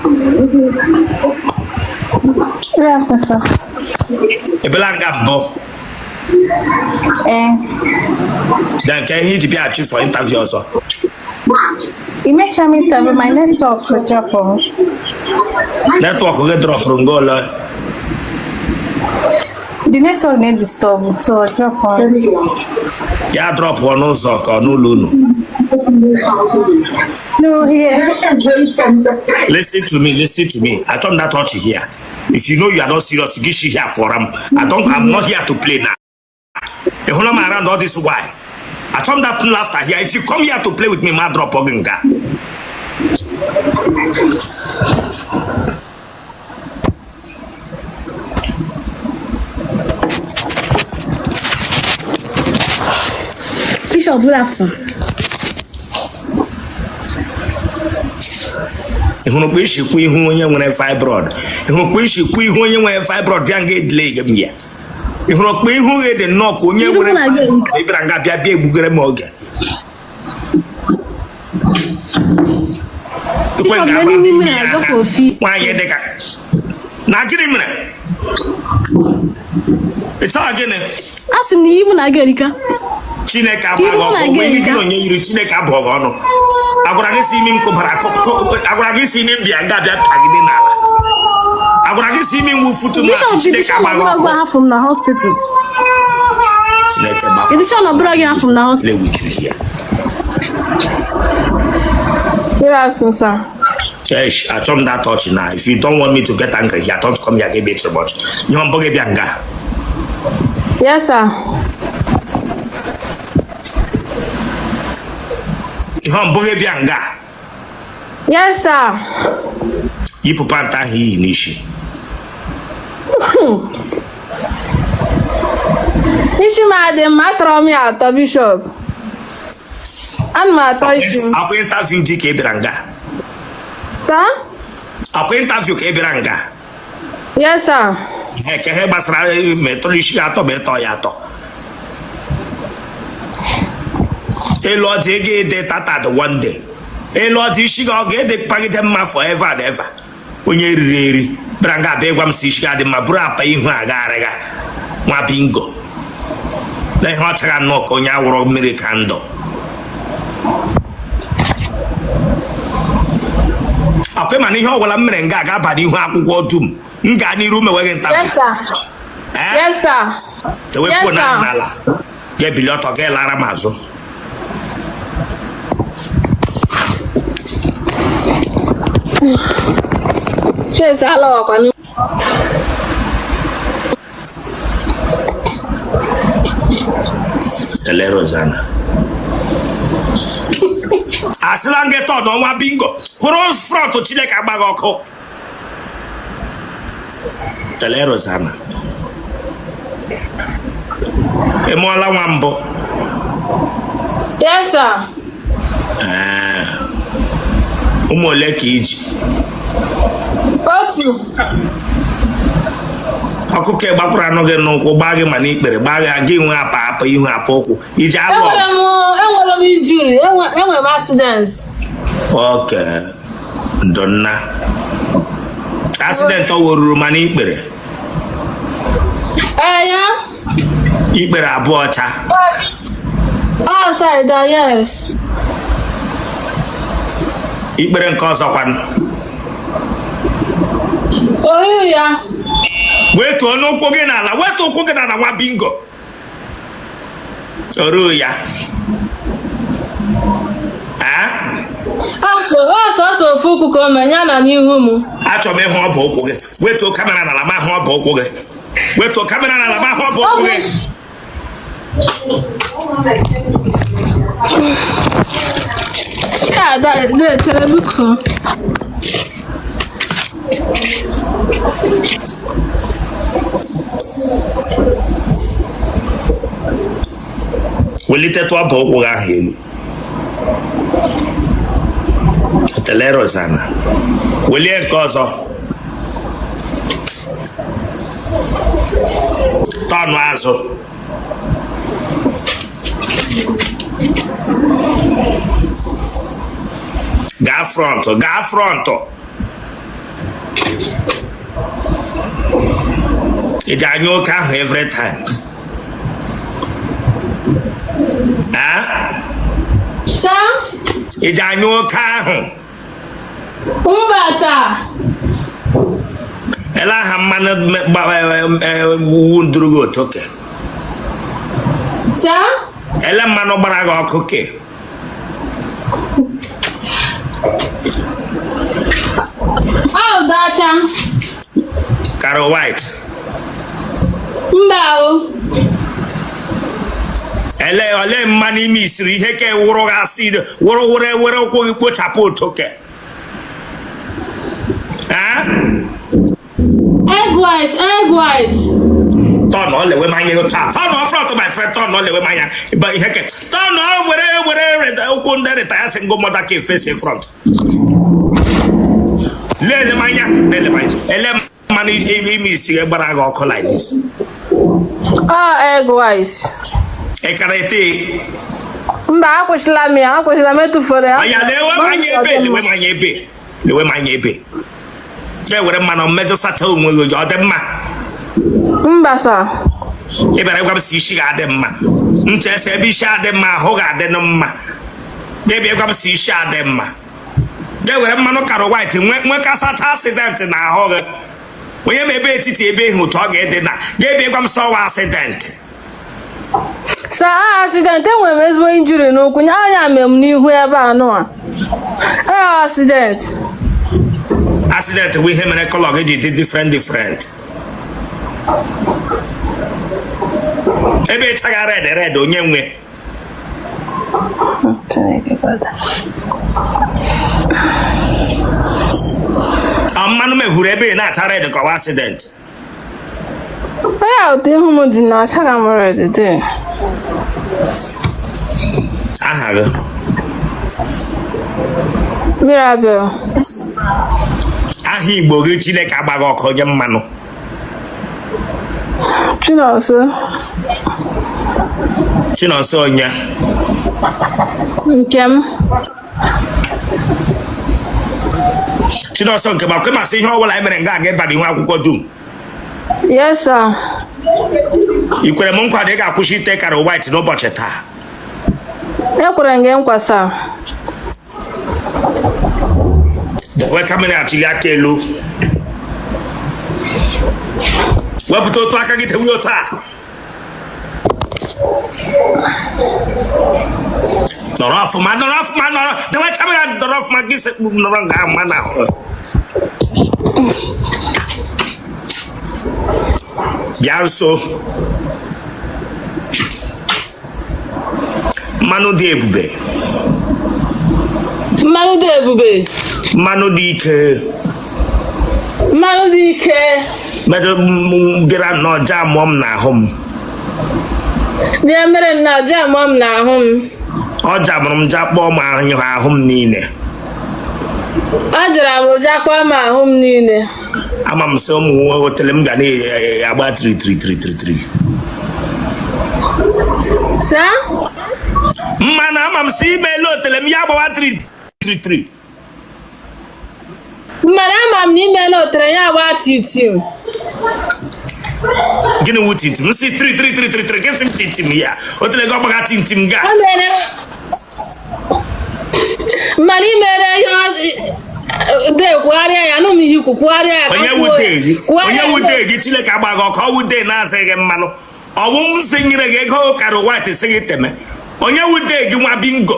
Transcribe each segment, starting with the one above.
Good afternoon, sir. Ebelanga Bo. Then can he be at you for interview also? You make sure me tell my network will drop on. Network will drop from Gola. The network need disturb, so drop on. Yeah, drop one also or no Lunu. No, yeah. Listen to me. I told that touch here. If you know you are not serious, you get shit here for him. I'm not here to play now. You know me around all this why? I told that laughter here. If you come here to play with me, my drop ogenga. Bishop, good afternoon. If you wish you queen who you want a fibroid, if you wish you queen who you want a fibroid, young get leg of me. If you queen who get the knock when you want a fibroid, be a booger morgan. Why you the cat? Now get him. It's all again. Ask him even Agarica. Chineka bago when you know you Chineka bogono. Abragi see me abragi see me bianga bia tagina. Abragi see me wo futu na Chineka bago from the hospital. Chineka bago. It is not bragging from the hospital. Play with you here. Good afternoon, sir. Yes, I told that touch now. If you don't want me to get angry, you don't come here get me too much. You want boge bianga? Yes, sir. Yes, sir. You pupanta he nishi. Nishi ma de matro mi ato bishop. An ma to isu. Aku interview di ke biranga. Sir? Aku interview ke biranga. Yes, sir. He basra metro ishi ato beto yato. A Lord, he gave the tata one day. A Lord, she got get the packet forever and ever. When you really bring up a one sish got in my bra pay Magaraga, my bingo. They hot can knock on your Americando. A penny how will a man gaga, but you have to go to Ngani room away. Yes, sir. Yes, sir. The way for Nala. Get below to get Laramazo. Yes, hello. Otele Rosanna. Aslan get on one bingo. Cross front to Chileka Bagoko. Otele Rosanna. Emola Wambo. Yes, sir. Umolekiji. Got you. Akuke bakura no ge no ko bagi mani pere bagi agi nwa apa ihu apoku ije alo enwere m injury enwere m accidents. Okay donna accident owuru mani pere Ya ikpere abuo cha outside yes ikpere nke ọzọ kwan ya wetu onu ụkwụ gị n'ala wetu ụkwụ gị n'ala nwa bingo oru ya so fuku ko menya na n'ihu mu achọ m ịhụ ọbụ ụkwụ gị wetu kamera n'ala ma hụ ọbụ ụkwụ gị wetu kamera n'ala ma hụ ọbụ ụkwụ gị ya da chere buku welite tu ọbụ ụkwụ gị ahụ elu Otele Rosanna welie nke ọzọ tọnụ azụ gaa front Ị ga-anyụ oke ahụ every time. Sa? Ị ga-anyụ oke ahụ. Mba sa. Ele aha mmanụ wunduru gị otoke. Sa? Ele mmanụ gbara gị ọkụ ke. Dacha. Karo white. Mba o. Ele mmanụ ime isiri ihe ke wụrụ gasị were ụkwụ gị kpochapụ otoke. Egg white. Turn all the way my turn off front of my friend, turn all the way my but he can turn off where the retire single mother can face in front. Let the mania, ele money me see a barago like this. Egg white. E carete. Mba akwụsịla tu for the. Aya lewe my ebe. Je were man on mejo sata onwe go ọ dị mma. Mba sa. Ị bịara gwa m si isi ga-adị mma. Nche ese ebe isi adị mma ahụ ga-adị mma. Je bịa gwa m si isi adị mma. Je were mmanụ karo white nwe kasata accident na ahụ gị. Onye ma ebe etiti ebe ihe otu ọ ga-ede na. Je bịa gwa m sọwa accident. Sa accident enwere m ezigbo injury n'ụkwụ anya mere m n'ihu ebe anụ a. Accident. Accident we him and color did different. Ebe chaga red onye nwe. Amanu me huru ebe na ata red ko accident. O te hu mo di na chaga mo red dey. Aha go. Mirabel. Aha Igbo gị Chineke agbaghị ọkụ onye mmanụ. Chinonso onye. Nkem. Chinonso nke ma kwe masị ihe ọbụla emere nga aga ịbadị nwa akwụkwọ dum. Yes sir. I kwere m nkwa na ị ga-akwụsị ite kara white n'ụbọchị taa. Ekwere m gị nkwa sir. Welcome in achili aka elu. Wepụta otu aka gị tewe otu a. Nọrọ ọfụma. Dewe kamera nọrọ ọfụma gị sekpu nọrọ nga ama na ahụ. Bịa nso. Mmanụ dị ebube. Mmanụ dị ebube. Mmanụ dị ike. Mmanụ dị ike. Medo bịara n'ọja amụọ m n'ahụ m. Bịa mere na ọja amụọ m n'ahụ m. Ọja mụrụ m jakpọọ m ahụ m niile. Ọ jara m ụja kpọọ m ahụ m niile. Ama m sị ụmụ Otele m ga na-agba tiri. Sa? Mmanụ ama m sị ime elu Otele m ya agbawa tiri. Mmanụ ama m n'ime elu Otele ya agba titim. Gịnị wu tintim? M sị tiri. Gịnị m tintim ya? Otele gị ọgbaga tintim ga. Mmanụ imere ihe de kwugharịa ya anụ m ihe ikwu kwugharịa ya. Onye wude gị Chineke agbaghị ọkụ ọ wude na-asịghị mmanụ. Ọ bụ m sị nyere gị ego kara white sị gị teme. Onye wude gị nwa bingo.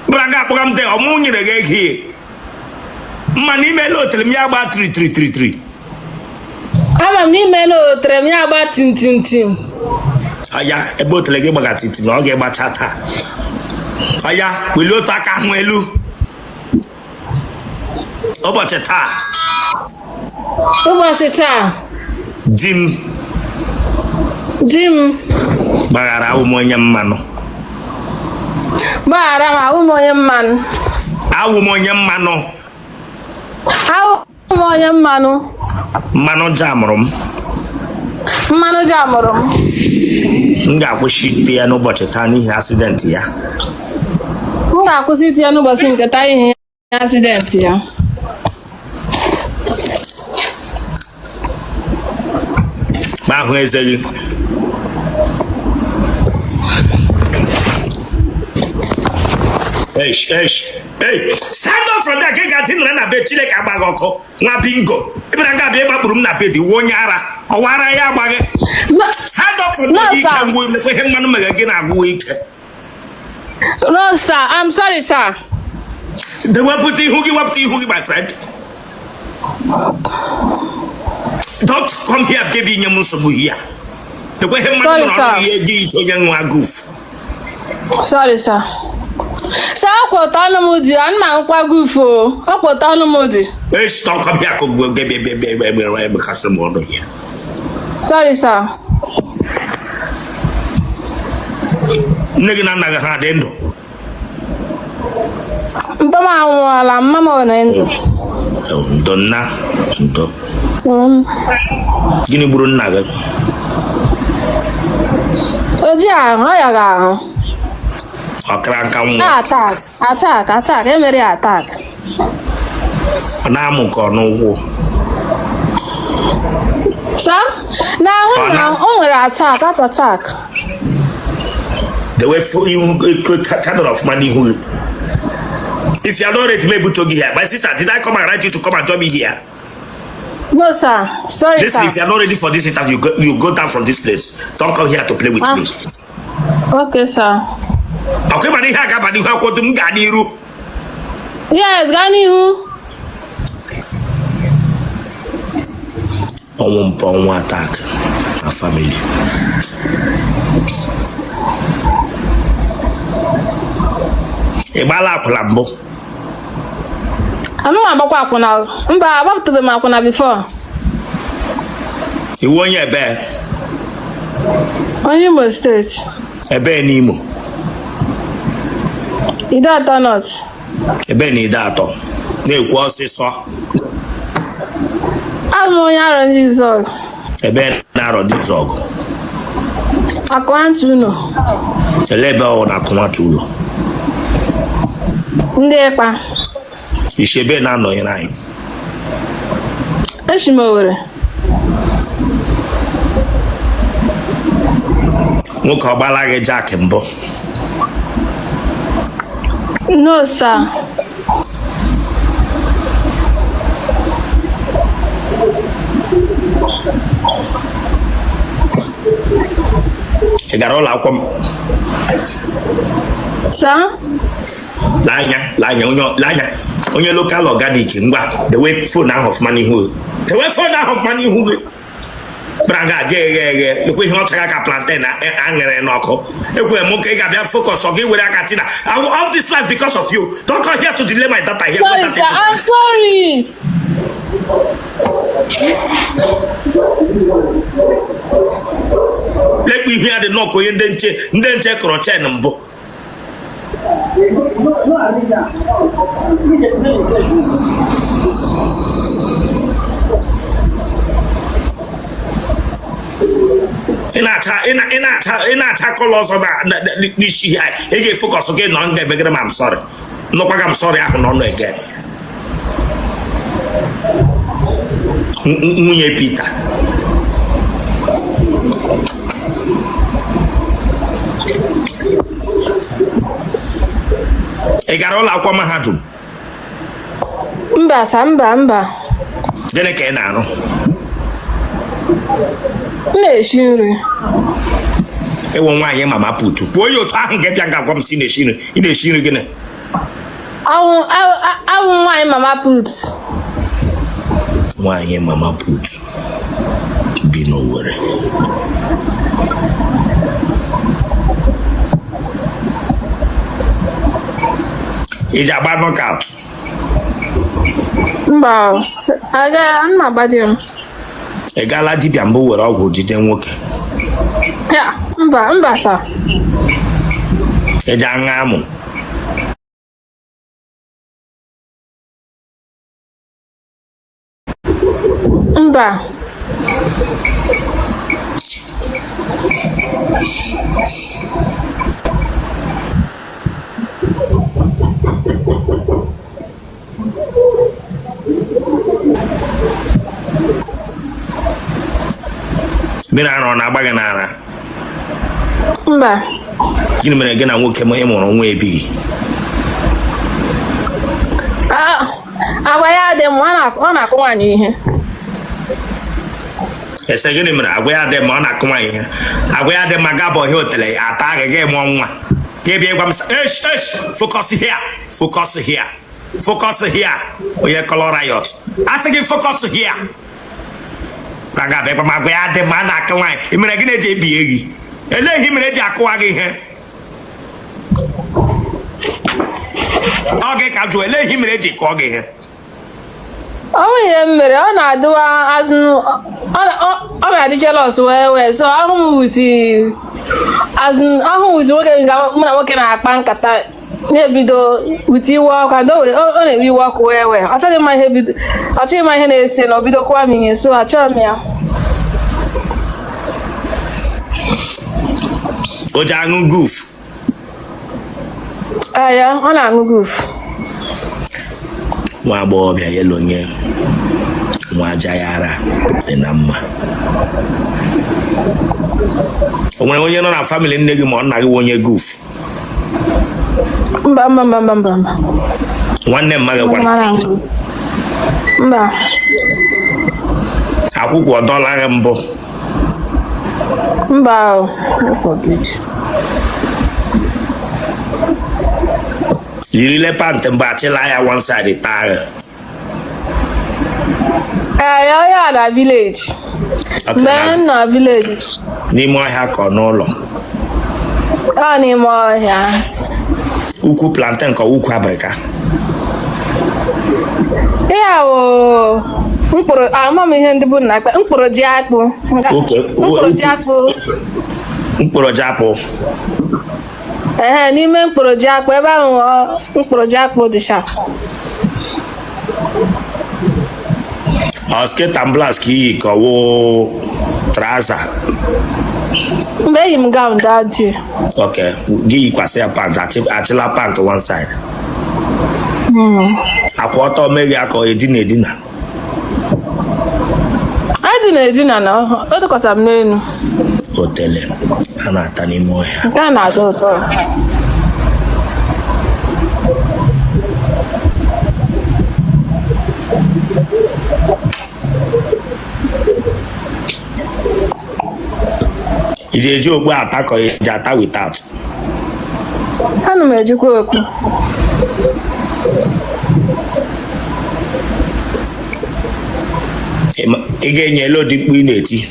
Bụra ga akpọga m de ọmụ nyere gị ego ihe. Mmanụ ime elu Otele m ya agba tiri. Ama m n'ime elu Otele m ya agba tim. Aya ebe Otele gị gbaga tintim na ọ ga-egbacha taa. Aya welie otu aka ahụ elu. Ụbọchị taa. Di m gbaghara awụ m onye mmanụ. Gbaghara m awụ m onye mmanụ. Awụ m onye mmanụ. Mmanụ jamụrụ m. M ga-akwụsị ite ya n'ụbọchị taa n'ihi accident ya. M ga-akwụsị ite ya n'ụbọchị nke taa n'ihi accident ya. ahụ eze gị. Hey, stand up from there. Get in na bed chile ka gba goko. Nwa bingo. Ibra nga be gbapuru m na bed wo nyara. Owara ya gbage. Stand up from there. You can go le kwe manu mega gị na agwụ ike. No, sir. I'm sorry, sir. The wapụta ihu gị, my friend. Don't come here, baby. Nye m nsogbu here. The kwe manu na ihe dị onye nwa goof. Sorry, sir. So I put on the moody and man quite good for. I put on the moody. Let's talk up here. Because I'm over here. Sorry, sir. Nigga, I'm not hard endo. Mama on endo. Donna. Guinea Brun Naga. Oh, dear, I got. Attack, Emery attack. Namuko no. Sir? Now, attack. The way for you kind of money who. If you are not ready to be able to be here, my sister, did I come and write you to come and join me here? No, sir. Sorry, Listen, sir. if you are not ready for this interview, you go down from this place. Don't come here to play with me. Okay, sir. Okay, but yes, Gani who? On one attack a family. Ebala Kulambo. I'm not about now. I'm about to the Makuna before. You want your bear? On your stage. A bear Nemo. You don't or not? A Benny Dato. No, was it so? I'm on your this all. A bear narrow this dog. I want to know. A labor on a comatulu. Ndepa. You should be now no line. Eshimore. Look how balage jack and bo. No, sir. You got all our Sir? Lanya, on your local organic, the way phone now of money who. The way phone now of money who. Branga, yeah. Look, we not take a plantain, anger and knockle. If we're okay, I focus on you with a catina. I will off this life because of you. Don't come here to delay my data here. Sorry, sir. I'm sorry. Let me hear the knock and then check or check number. In tackle loss of this year, he focus again on the beggar. I'm sorry. No, I'm sorry, I can not again. Peter. I got all our common hat. Mba. Then I can now. Neshiri. E won wa yen mama putu. Ko yo ta get yanga kwam si neshiri gene. I won't want mama put. Wa yen mama putu. Be no worry. Ija bad knockout. Mba. I'm not bad. E gala dibia mbo were ogwu jide nwoke. Ya, mba sa. E ja nga amu. Mba. mmiri ara ọ na-agba gị n'ara? Mba. Gịnị mere gị na nwoke m ịmụrụ nwa ebighị? Agwa ya dị mma, ọ na-akụ nwaanyị ihe. Ese gịnị mere agwa ya dị mma ọ na-akụ nwaanyị ihe? Agwa ya dị mma gaba ọhịa Otele ata agịga ịmụọ nwa. Ka ebe ịgwa m focus here, focus here, focus here. Onye kọlọ Riot. Asị gị focus here. Raga be ma gwa ya dị mma na-akụ nwaanyị. Ị mere gịnị eji ebie gị? Eleghị mere eji akụwa gị ihe. Ọ gị ka jụọ eleghị mere eji kụọ gị ihe. Ọ ihe mere ọ na-adịwa azụ ọ na-adị jealous wee so ahụ wuti nwoke mụ na nwoke na-akpa nkata na-ebido wuti iwe ọkụ ọ na-ewe iwe ọkụ wee ọ chọghị ịma ihe na-ese na obido kụwa m ihe so achọghị m ya. O ji aṅụ goof. Ya ọ na-aṅụ goof. Nwa agbọghọbịa yelo nye nwa aja ya ara dị na mma. O nwere onye nọ na family nne gị ma ọ nna gị onye goof? Mba. Nwanne mma gị gwara? Mba. Akwụkwọ dọla gị mbụ? Mba, forget. Yirile pant mgbe achịla ya one side taa gị? Ya na village. Mgbe m nọ village. N'ime ọhịa ka ọ n'ụlọ? N'ime ọhịa. Ukwu plantain ka ukwu abịrịka? Ya wo mkpụrụ ama m ihe ndị bụ na akpa mkpụrụ ji akpụ. Mkpụrụ ji akpụ. Mkpụrụ ji akpụ. N'ime mkpụrụ ji akpụ ebe ahụ mkpụrụ ji akpụ dị sharp. Skits and blast ka iyi ka ọwụ trouser? Mgbe eyi m gown daddy. Okay, gị yikwasị ya pant, achịla pant one side. Akwụ ọtọ mee gị aka edina? Edina na ọ dịkwasa m n'elu. Otele a na-ata n'ime ọhịa. Nke a na-atọ ụtọ. Ị ga-eji okpu ata ka eji ata without? Ana m ejikwa okpu. Ị ga-enye elu dị mkpu ị na-eti?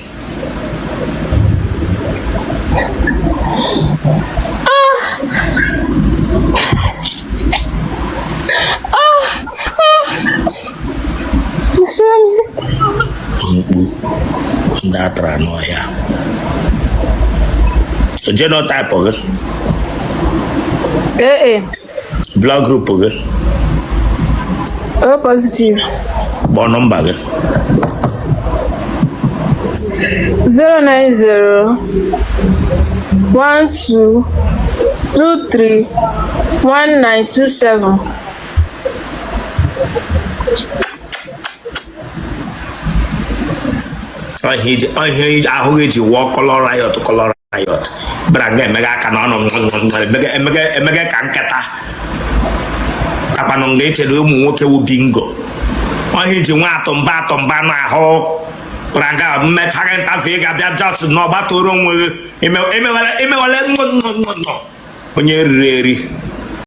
Mkpu ndị atara n'ọhịa. Genotype gị? Blood group gị? O positive. Kpọọ nọmba gị? 090 12 23 1927. Ihe ahụ gị ji wụọ kọlọ Riot bịara nga emega aka na ọnụ emega ka nketa kakpanụ nga echere ụmụ nwoke wu bingo. Ihe ji nwa atụmba n'ahụ bịara nga mmechaghị ntafe ị ga-abịa just n'ọgbatoro onwe gị emewele onye riri eri.